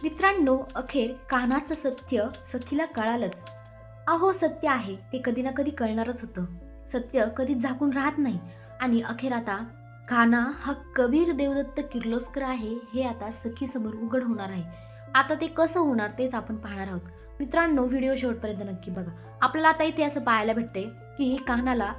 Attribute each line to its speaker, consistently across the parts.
Speaker 1: मित्रांनो, अखेर कान्हाचं सत्य सखीला कळालंच. अहो, सत्य आहे ते कधी ना कधी कळणारच होतं. सत्य कधीच झाकून राहत नाही. आणि अखेर आता कान्हा हा कबीर देवदत्त किर्लोस्कर आहे हे आता सखीसमोर उघड होणार आहे. आता ते कसं होणार तेच आपण पाहणार आहोत. मित्रांनो, व्हिडिओ शेवटपर्यंत नक्की बघा. आपल्याला आता इथे असं पाहायला भेटते की कान्हाला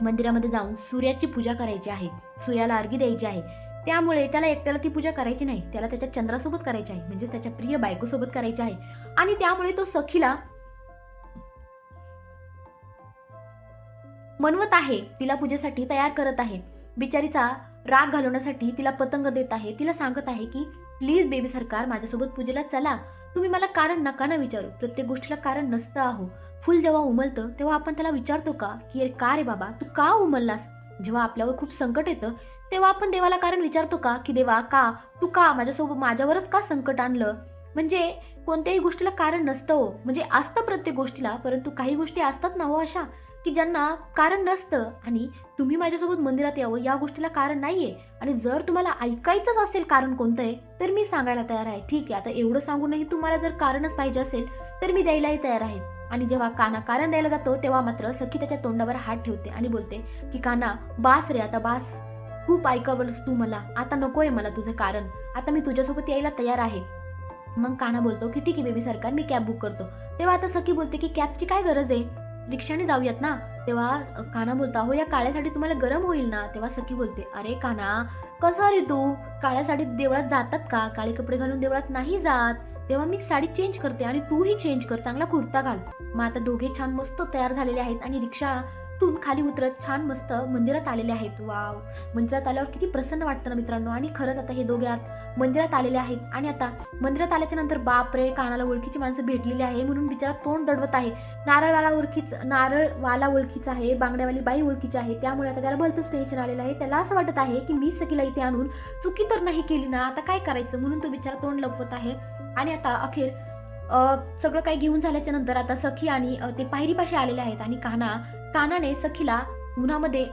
Speaker 1: मंदिरामध्ये जाऊन सूर्याची पूजा करायची आहे, सूर्याला अर्घ्य द्यायची आहे. त्यामुळे त्याला एकट्याला ती पूजा करायची नाही, त्याला त्याच्या चंद्रासोबत करायची आहे, म्हणजे त्याच्या प्रिय बायकोसोबत करायची आहे. आणि त्यामुळे तो सखीला मनवत आहे, तिला पूजेसाठी तयार करत आहे. बिचारीचा राग घालवण्यासाठी तिला पतंग देत आहे, तिला सांगत आहे की प्लीज बेबी सरकार माझ्यासोबत पूजेला चला. तुम्ही मला कारण नका ना विचारू, प्रत्येक गोष्टीला कारण नसतं. अहो, फुल जेव्हा उमलतं तेव्हा आपण त्याला विचारतो का की अरे का रे बाबा तू का उमललास? जेव्हा आपल्यावर खूप संकट येतं तेव्हा आपण देवाला कारण विचारतो का की देवा का तू का माझ्यासोबत माझ्यावरच का संकट आणलं? म्हणजे कोणत्याही गोष्टीला कारण नसतं हो. म्हणजे असतं प्रत्येक गोष्टीला, परंतु काही गोष्टी असतात ना हो अशा की ज्यांना कारण नसतं. आणि तुम्ही माझ्यासोबत मंदिरात यावं या गोष्टीला कारण नाहीये. आणि जर तुम्हाला ऐकायचंच असेल कारण कोणतं आहे तर मी सांगायला तयार आहे. ठीक आहे, आता एवढं सांगूनही तुम्हाला जर कारणच पाहिजे असेल तर मी द्यायलाही तयार आहे. आणि जेव्हा कान्हा कारण द्यायला जातो तेव्हा मात्र सखी त्याच्या तोंडावर हात ठेवते आणि बोलते की कान्हा बास रे, आता बास, खूप ऐकावलंस तू मला, आता नकोय मला तुझं कारण, आता मी तुझ्यासोबत यायला तयार आहे. मग कान्हा बोलतो की ठीक आहे बेबी सरकार, मी कॅब बुक करतो. तेव्हा आता सखी बोलते की कॅबची काय गरज आहे, रिक्षाने जाऊयात ना. तेव्हा कान्हा बोलतो अहो या काळ्या साडीत तुम्हाला गरम होईल ना. तेव्हा सखी बोलते अरे कान्हा, कसा रे तू, काळ्या साडीत देवळात जातात का? काळे कपडे घालून देवळात नाही जात. तेव्हा मी साडी चेंज करते आणि तूही चेंज कर, चांगला कुर्ता घाल. मग आता दोघे छान मस्त तयार झालेले आहेत आणि रिक्षातून खाली उतरत छान मस्त मंदिरात आलेले आहेत. वाव, मंदिरात आल्यावर किती प्रसन्न वाटतं ना मित्रांनो. आणि खरंच आता हे दोघे मंदिरात आलेले आहेत. आणि आता मंदिरात आल्याच्या नंतर बापरे, कानाला ओळखीची माणसं भेटलेली आहे म्हणून बिचारा तोंड दडवत आहे. नारळवाला ओळखीचा आहे, बांगड्यावाली बाई ओळखीची आहे. त्यामुळे आता त्याला भलतंच टेन्शन आलेलं आहे. त्याला असं वाटत आहे की मी सखीला इथे आणून चुकी तर नाही केली ना, आता काय करायचं, म्हणून तो बिचारा तोंड लपवत आहे. आणि आता अखेर सगळं काही घेऊन झाल्याच्या नंतर आता सखी आणि ते पायरीपाशी आलेले आहेत. आणि कान्हाने सखीला उन्हामध्ये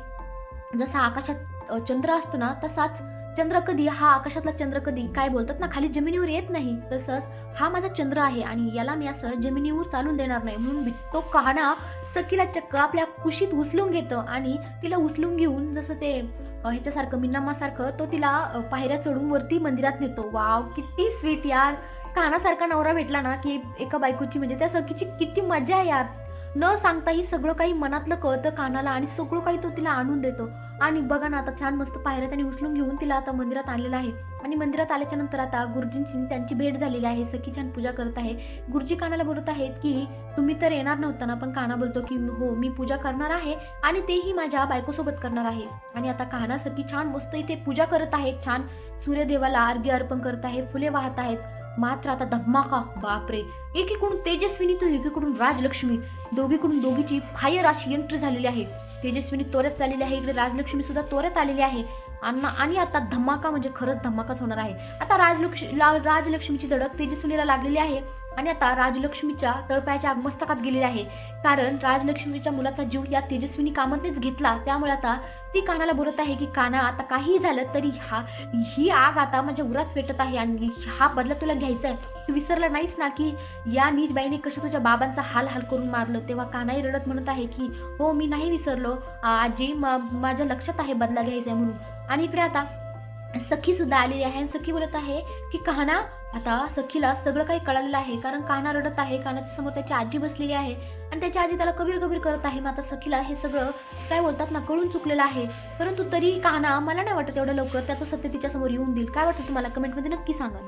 Speaker 1: जसा आकाशात चंद्र असतो ना तसाच चंद्र कधी, हा आकाशातला चंद्र कधी काय बोलतात ना खाली जमिनीवर येत नाही, तसंच हा माझा चंद्र आहे आणि याला मी असं जमिनीवर चालून देणार नाही. म्हणून तो कान्हा सखीला चक्क आपल्या कुशीत उचलून घेतो आणि तिला उचलून घेऊन जसं ते ह्याच्यासारखं मिन्नाम्मासारखं तो तिला पायऱ्या चढून वरती मंदिरात नेतो. वाव, किती स्वीट यार. कान्हासारखा नवरा भेटला ना की एका बायकोची म्हणजे त्या सखीची किती मजा आहे यार. न सांगताही सगळं काही मनातलं कळतं कान्हाला आणि सगळं काही तो तिला आणून देतो. आणि बघा ना, आता छान मस्त पायऱ्या त्यांनी उचलून घेऊन तिला आता मंदिरात आणलेलं आहे. आणि मंदिरात आल्याच्या नंतर आता गुरुजींची त्यांची भेट झालेली आहे. सखी छान पूजा करत आहे. गुरुजी कान्हाला बोलत आहेत की तुम्ही तर येणार नव्हता ना. पण कान्हा बोलतो की हो, मी पूजा करणार आहे आणि तेही माझ्या बायकोसोबत करणार आहे. आणि आता कान्हा सखी छान मस्त इथे पूजा करत आहे, छान सूर्यदेवाला अर्घ्य अर्पण करत आहे, फुले वाहत आहेत. मात्र आता धमाका, बापरे, एकीकडून तेजस्विनी तर एकीकडून राजलक्ष्मी, दोघीची फायर अशी एंट्री झालेली आहे. तेजस्विनी तोऱ्यात चाललेली आहे, इकडे राजलक्ष्मी सुद्धा तोऱ्यात आलेली आहे. आणि आता धमाका म्हणजे खरंच धमाकाच होणार आहे. आता राजलक्ष्मीची धडक तेजस्विनीला लागलेली आहे. आणि आता राजलक्ष्मीच्या तळपायाच्या मस्तकात गेलेली आहे, कारण राजलक्ष्मीच्या मुलाचा जीव या तेजस्विनी कामातच घेतला. त्यामुळे आता ती कान्हाला बोलत आहे की कान्हा, आता काही झालं तरी ही आग आता माझ्या उरात पेटत आहे आणि हा बदला तुला घ्यायचा आहे. तू विसरला नाहीस ना की या नीच बाईने कसं तुझ्या बाबांचा हाल करून मारलं. तेव्हा कान्हाही रडत म्हणत आहे की हो, मी नाही विसरलो आजी, माझ्या लक्षात आहे बदला घ्यायचा म्हणून. आणि इकडे आता सखी सुद्धा आलेली आहे आणि सखी बोलत आहे की कान्हा, आता सखीला सगळं काही कळालेलं आहे, कारण कान्हा रडत आहे. कान्हाच्या समोर त्याची आजी बसलेली आहे आणि त्याची आजी त्याला कबीर कबीर करत आहे. मग आता सखीला हे सगळं काय बोलतात ना कळून चुकलेलं आहे. परंतु तरी कान्हा, मला नाही वाटत एवढं लवकर त्याचं सत्य तिच्या समोर येऊन देईल. काय वाटतं तुम्हाला? कमेंटमध्ये नक्की सांगा.